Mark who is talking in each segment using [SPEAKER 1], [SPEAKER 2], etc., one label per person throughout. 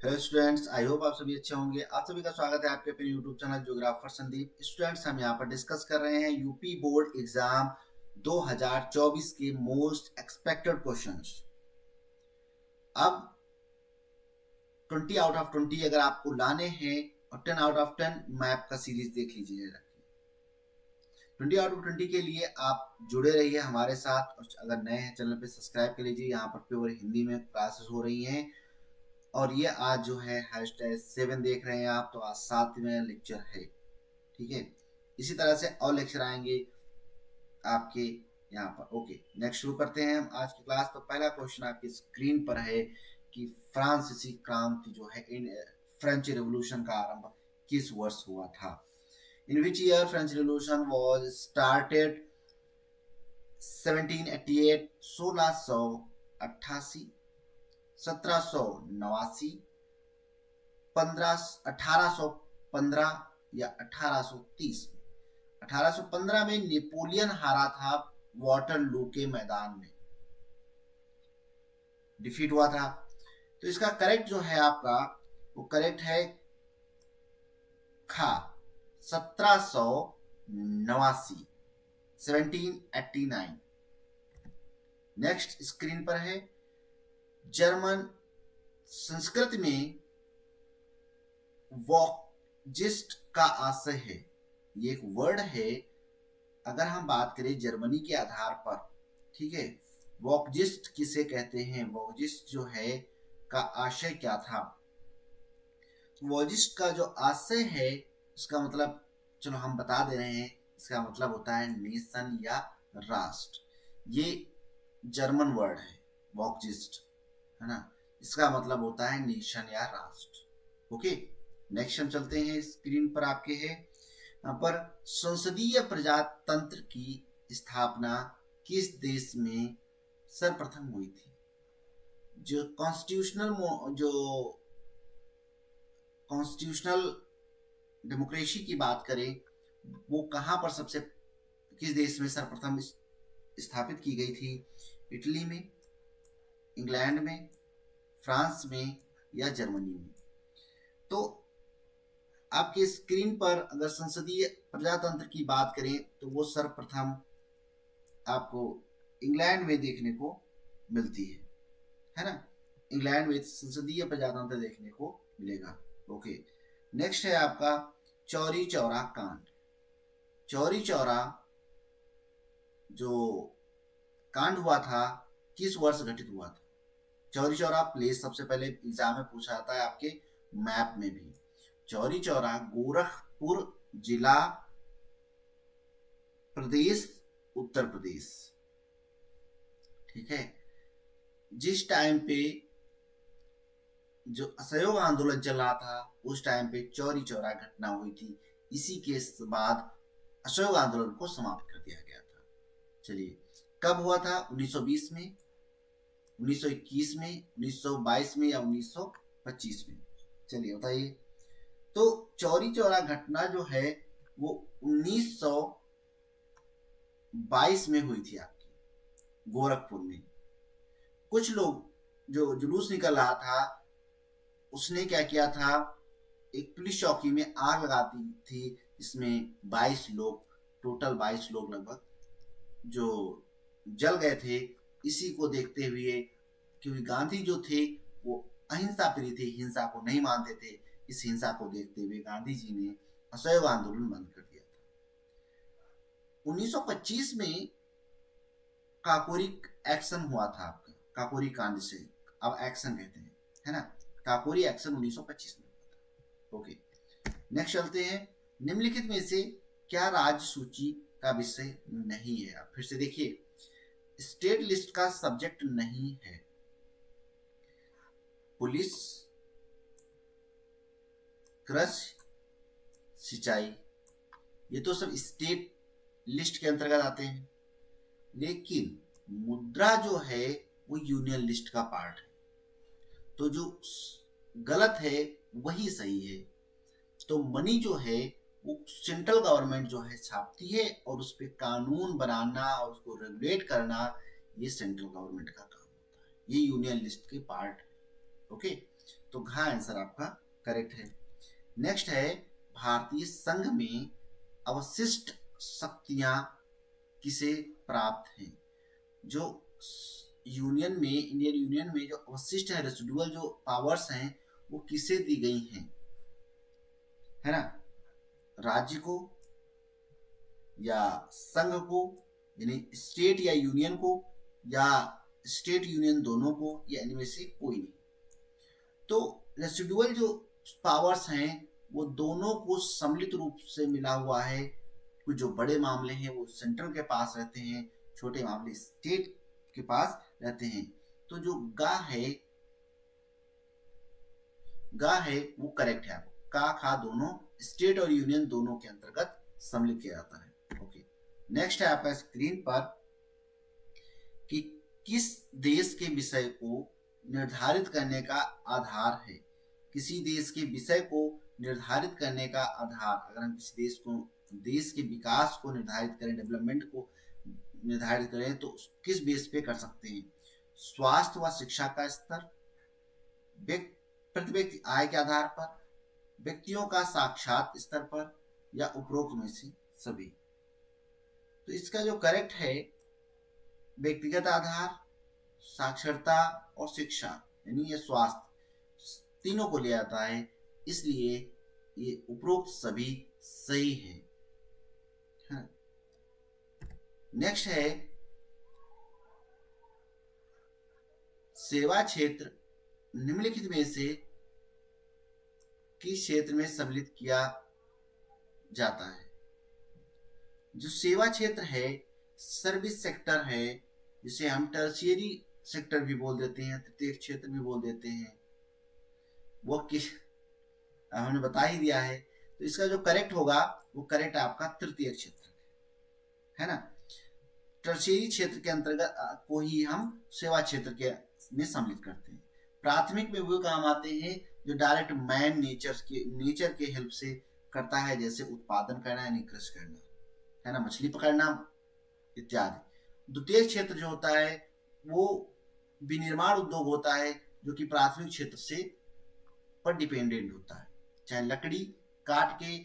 [SPEAKER 1] Hello students, I hope आप सभी अच्छे होंगे। आप सभी का स्वागत है आपके अपने YouTube channel geographer Sandeep. Students, हम यहाँ पर डिस्कस कर रहे हैं यूपी बोर्ड एग्जाम 2024 के मोस्ट एक्सपेक्टेड क्वेश्चंस। अब 20 आउट ऑफ 20 अगर आपको लाने हैं और 10 आउट ऑफ 10 मैप का सीरीज देख लीजिए। 20 आउट ऑफ 20 के लिए आप जुड़े रहिए हमारे साथ, और अगर नए हैं चैनल पे सब्सक्राइब कर लीजिए। यहाँ पर प्योर हिंदी में क्लासेस हो रही हैं। और ये आज जो है #7 देख रहे हैं आप, तो आज 7वां लेक्चर है। ठीक है, इसी तरह से और लेक्चर आएंगे आपके यहाँ पर। ओके, नेक्स्ट शुरू करते हैं हम आज की क्लास। तो पहला क्वेश्चन आपकी स्क्रीन पर है कि फ्रांसीसी क्रांति जो है, इन फ्रेंच रिवॉल्यूशन का आरंभ किस वर्ष हुआ था? In which year French revolution was started? 1788, 1688, 1789, 1815 या 1830 में। 1815 में नेपोलियन हारा था, वाटरलू के मैदान में डिफीट हुआ था। तो इसका करेक्ट जो है आपका, वो करेक्ट है खा 1789, 1789। नेक्स्ट स्क्रीन पर है जर्मन संस्कृत में वॉकजिस्ट का आशय है। ये एक वर्ड है, अगर हम बात करें जर्मनी के आधार पर। ठीक है, वॉकजिस्ट किसे कहते हैं? वॉकजिस्ट जो है का आशय क्या था? वॉकजिस्ट का जो आशय है, इसका मतलब चलो हम बता दे रहे हैं। इसका मतलब होता है नेशन या राष्ट्र। ये जर्मन वर्ड है वॉकजिस्ट, है ना। इसका मतलब होता है नेशन या राष्ट्र। ओके, नेक्स्ट हम चलते हैं। स्क्रीन पर आपके है यहाँ पर संसदीय प्रजातंत्र की स्थापना किस देश में सर्वप्रथम हुई थी? जो कॉन्स्टिट्यूशनल डेमोक्रेसी की बात करें, वो कहां पर किस देश में सर्वप्रथम स्थापित की गई थी? इटली में, इंग्लैंड में, फ्रांस में या जर्मनी में? तो आपके स्क्रीन पर अगर संसदीय प्रजातंत्र की बात करें तो वो सर्वप्रथम आपको इंग्लैंड में देखने को मिलती है ना। इंग्लैंड में संसदीय प्रजातंत्र देखने को मिलेगा। ओके, नेक्स्ट है आपका चौरी चौरा कांड। चौरी चौरा जो कांड हुआ था, किस वर्ष घटित हुआ था? चौरी चौरा प्लेस सबसे पहले एग्जाम में पूछा जाता है, आपके मैप में भी। चौरी चौरा गोरखपुर जिला, प्रदेश उत्तर प्रदेश। ठीक है, जिस टाइम पे जो असहयोग आंदोलन चल रहा था, उस टाइम पे चौरी चौरा घटना हुई थी। इसी के बाद असहयोग आंदोलन को समाप्त कर दिया गया था। चलिए, कब हुआ था? 1920 में, 1921 में, 1922 में या 1925 में? चलिए बताइए। तो चौरी चौरा घटना जो है वो 1922 में हुई थी आपकी गोरखपुर में। कुछ लोग जो जुलूस निकल रहा था, उसने क्या किया था, एक पुलिस चौकी में आग लगा दी थी। इसमें 22 लोग, टोटल 22 लोग लगभग जो जल गए थे। इसी को देखते हुए, क्योंकि गांधी जो थे वो अहिंसा प्रिय थे, हिंसा को नहीं मानते थे, इस हिंसा को देखते हुए गांधी जी ने असहयोग आंदोलन बंद कर दिया था। 1925 में काकोरी एक्शन हुआ था आपका, काकोरी कांड से अब एक्शन कहते हैं, है ना। काकोरी एक्शन 1925 में हुआ था। ओके, नेक्स्ट चलते हैं। निम्नलिखित में से क्या राज्य सूची का विषय नहीं है? आप फिर से देखिए, स्टेट लिस्ट का सब्जेक्ट नहीं है। पुलिस, कृषि, सिंचाई, ये तो सब स्टेट लिस्ट के अंतर्गत आते हैं। लेकिन मुद्रा जो है वो यूनियन लिस्ट का पार्ट है। तो जो गलत है वही सही है। तो मनी जो है वो सेंट्रल गवर्नमेंट जो है छापती है, और उस पर कानून बनाना और उसको रेगुलेट करना ये सेंट्रल गवर्नमेंट का काम होता है। ये यूनियन लिस्ट के पार्ट है। ओके, तो घ आंसर आपका करेक्ट है। नेक्स्ट है भारतीय संघ में अवशिष्ट शक्तियां किसे प्राप्त हैं। जो यूनियन में, इंडियन यूनियन में जो अवशिष्ट है, रेसिडुअल जो पावर्स हैं वो किसे दी गई हैं, है ना, राज्य को या संघ को, यानी स्टेट या यूनियन को, या स्टेट यूनियन दोनों को, या इनमें से कोई नहीं। तो रेसिडुअल जो पावर्स हैं वो दोनों को सम्मिलित रूप से मिला हुआ है। कुछ जो बड़े मामले हैं वो सेंट्रल के पास रहते हैं, छोटे मामले स्टेट के पास रहते हैं। तो जो गा है वो करेक्ट है। का खा दोनों स्टेट और यूनियन दोनों के अंतर्गत सम्मिलित किया जाता है। ओके, नेक्स्ट है आपका स्क्रीन पर कि किस देश के विषय को निर्धारित करने का आधार है। किसी देश के विषय को निर्धारित करने का आधार, अगर हम किसी देश के विकास को निर्धारित करें, डेवलपमेंट को निर्धारित करें, तो किस बेस पे कर सकते हैं। स्वास्थ्य व शिक्षा का स्तर, प्रति व्यक्ति आय के आधार पर, व्यक्तियों का साक्षात स्तर पर, या उपरोक्त में से सभी। तो इसका जो करेक्ट है, व्यक्तिगत आधार, साक्षरता और शिक्षा, यानी ये स्वास्थ्य तीनों को लिया जाता है, इसलिए ये उपरोक्त सभी सही है। नेक्स्ट है सेवा क्षेत्र निम्नलिखित में से किस क्षेत्र में सम्मिलित किया जाता है। जो सेवा क्षेत्र है, सर्विस सेक्टर है, जिसे हम टर्शियरी सेक्टर भी बोल देते हैं, तृतीय क्षेत्र भी बोल देते हैं, वो किस हमने बता ही दिया है। तो इसका जो करेक्ट होगा वो करेक्ट आपका तृतीय क्षेत्र है ना। टर्शियरी क्षेत्र के अंतर्गत को ही हम सेवा क्षेत्र के में सम्मिलित करते हैं। प्राथमिक में वो काम आते हैं जो डायरेक्ट मैन नेचर के हेल्प से करता है, जैसे उत्पादन करना यानी कृषि करना, है ना, मछली पकड़ना इत्यादि। द्वितीय क्षेत्र जो होता है वो विनिर्माण उद्योग होता है, जो कि प्राथमिक क्षेत्र से पर डिपेंडेंट होता है, चाहे लकड़ी काट के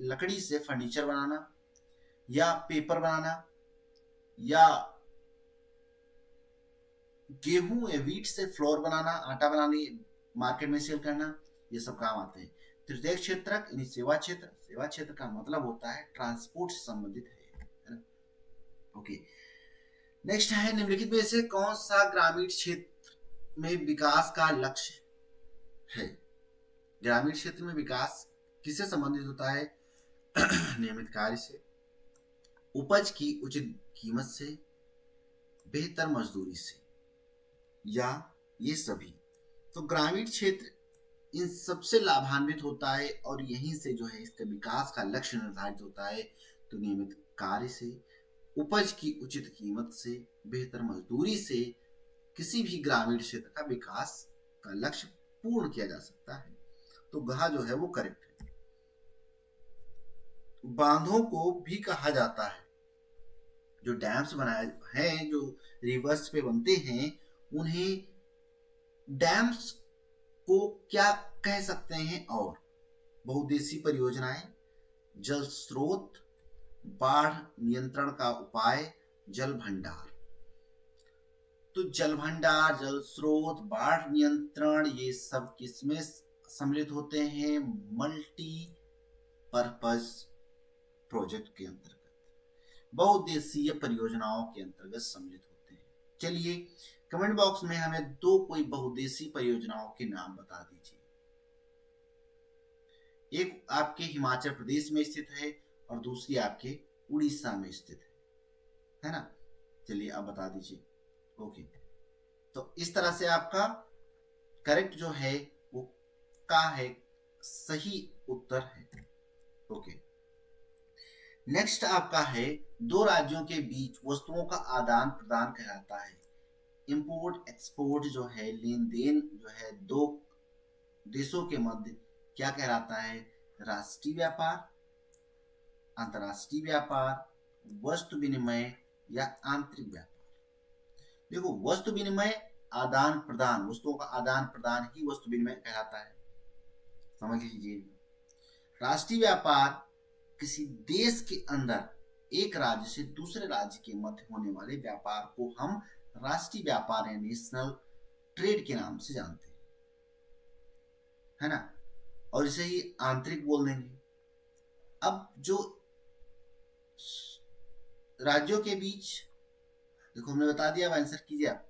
[SPEAKER 1] लकड़ी से फर्नीचर बनाना, या पेपर बनाना, या गेहूं या वीट से फ्लोर बनाना, आटा बनाने मार्केट में सेल करना, ये सब काम आते हैं। तृतीय क्षेत्र यानी सेवा क्षेत्र का मतलब होता है ट्रांसपोर्ट से संबंधित है ना। ओके, नेक्स्ट है निम्नलिखित में से कौन सा ग्रामीण क्षेत्र में विकास का लक्ष्य है। ग्रामीण क्षेत्र में विकास किससे संबंधित होता है? नियमित कार्य से, उपज की उचित कीमत से, बेहतर मजदूरी से, या ये सभी। तो ग्रामीण क्षेत्र इन सबसे लाभान्वित होता है और यहीं से जो है इसका विकास का लक्ष्य निर्धारित होता है। तो नियमित कार्य से, उपज की उचित कीमत से, बेहतर मजदूरी से किसी भी ग्रामीण क्षेत्र का विकास का लक्ष्य पूर्ण किया जा सकता है। तो गहा जो है वो करेक्ट है। बांधों को भी कहा जाता है, जो डैम्स बनाए हैं, जो रिवर्स पे बनते हैं, उन्हें डैम्स को क्या कह सकते हैं? और बहुउद्देशीय परियोजनाएं, जल स्रोत, बाढ़ नियंत्रण का उपाय, जल भंडार। तो जल भंडार, जल स्रोत, बाढ़ नियंत्रण, ये सब किसमें सम्मिलित होते हैं? मल्टी पर्पस प्रोजेक्ट के अंतर्गत, बहुउद्देशीय परियोजनाओं के अंतर्गत सम्मिलित होते हैं। चलिए कमेंट बॉक्स में हमें दो कोई बहुउद्देशीय परियोजनाओं के नाम बता दीजिए। एक आपके हिमाचल प्रदेश में स्थित है और दूसरी आपके उड़ीसा में स्थित है ना। चलिए आप बता दीजिए। ओके, तो इस तरह से आपका करेक्ट जो है वो का है, सही उत्तर है। ओके, नेक्स्ट आपका है दो राज्यों के बीच वस्तुओं का आदान प्रदान कहलाता है। इंपोर्ट एक्सपोर्ट जो है, लेन देन जो है दो देशों के मध्य क्या कहलाता है? राष्ट्रीय व्यापार, अंतरराष्ट्रीय व्यापार, वस्तु विनिमय, या आंतरिक व्यापार। देखो, वस्तु विनिमय आदान प्रदान, वस्तुओं का आदान प्रदान ही वस्तु विनिमय कहलाता है। समझ लीजिए, राष्ट्रीय व्यापार किसी देश के अंदर एक राज्य से दूसरे राज्य के मध्य होने वाले व्यापार को हम राष्ट्रीय व्यापार या नेशनल ट्रेड के नाम से जानते हैं, है ना, और इसे ही आंतरिक बोल देंगे। अब जो राज्यों के बीच, देखो हमने बता दिया, आंसर कीजिए आप।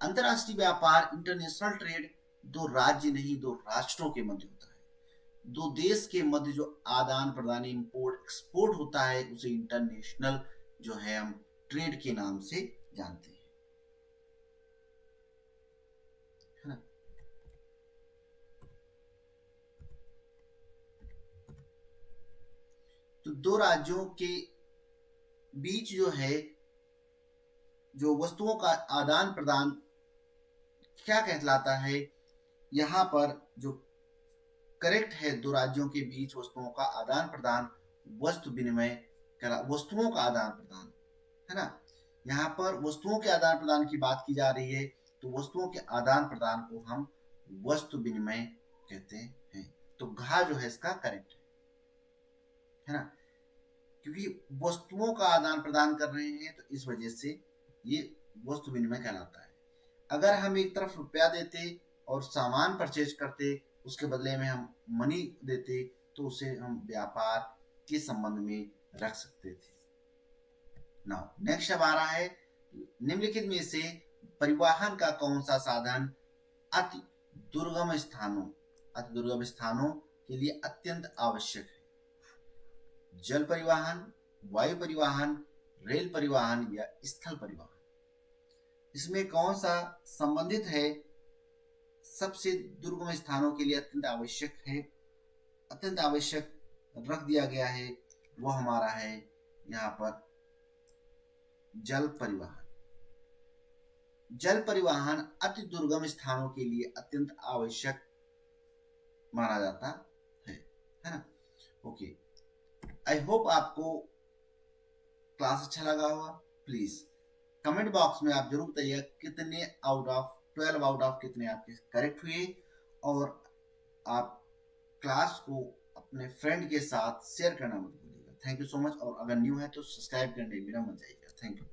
[SPEAKER 1] अंतरराष्ट्रीय व्यापार, इंटरनेशनल ट्रेड, दो राज्य नहीं दो राष्ट्रों के मध्य होता है। दो देश के मध्य जो आदान प्रदान, इंपोर्ट एक्सपोर्ट होता है, उसे इंटरनेशनल जो है हम ट्रेड के नाम से जानते हैं, है ना। तो दो राज्यों के बीच जो है जो वस्तुओं का आदान प्रदान क्या कहलाता है, यहां पर जो करेक्ट है, दो राज्यों के बीच वस्तुओं का आदान प्रदान, वस्तु विनिमय, वस्तुओं का आदान प्रदान, है ना। यहाँ पर वस्तुओं के आदान प्रदान की बात की जा रही है, तो वस्तुओं के आदान प्रदान को हम वस्तु विनिमय कहते हैं। तो घा जो है इसका करेक्ट है ना, क्योंकि वस्तुओं का आदान प्रदान कर रहे हैं, तो इस वजह से ये वस्तु विनिमय कहलाता है। अगर हम एक तरफ रुपया देते और सामान परचेज करते, उसके बदले में हम मनी देते, तो उसे हम व्यापार के संबंध में रख सकते थे। नाउ नेक्स्ट अब आ रहा है, निम्नलिखित में से परिवहन का कौन सा साधन अति दुर्गम स्थानों के लिए अत्यंत आवश्यक है? जल परिवहन, वायु परिवहन, रेल परिवहन या स्थल परिवहन? इसमें कौन सा संबंधित है, सबसे दुर्गम स्थानों के लिए अत्यंत आवश्यक रख दिया गया है, वो हमारा है यहाँ पर जल परिवहन। जल परिवहन अति दुर्गम स्थानों के लिए अत्यंत आवश्यक माना जाता है ना। ओके, आई होप आपको क्लास अच्छा लगा होगा। प्लीज कमेंट बॉक्स में आप जरूर बताइए कितने आउट ऑफ 12 आउट ऑफ कितने आपके करेक्ट हुए, और आप क्लास को अपने फ्रेंड के साथ शेयर करना मत भूलिएगा। थैंक यू सो मच, और अगर न्यू है तो सब्सक्राइब करने बिना मत जाइएगा। Thank you.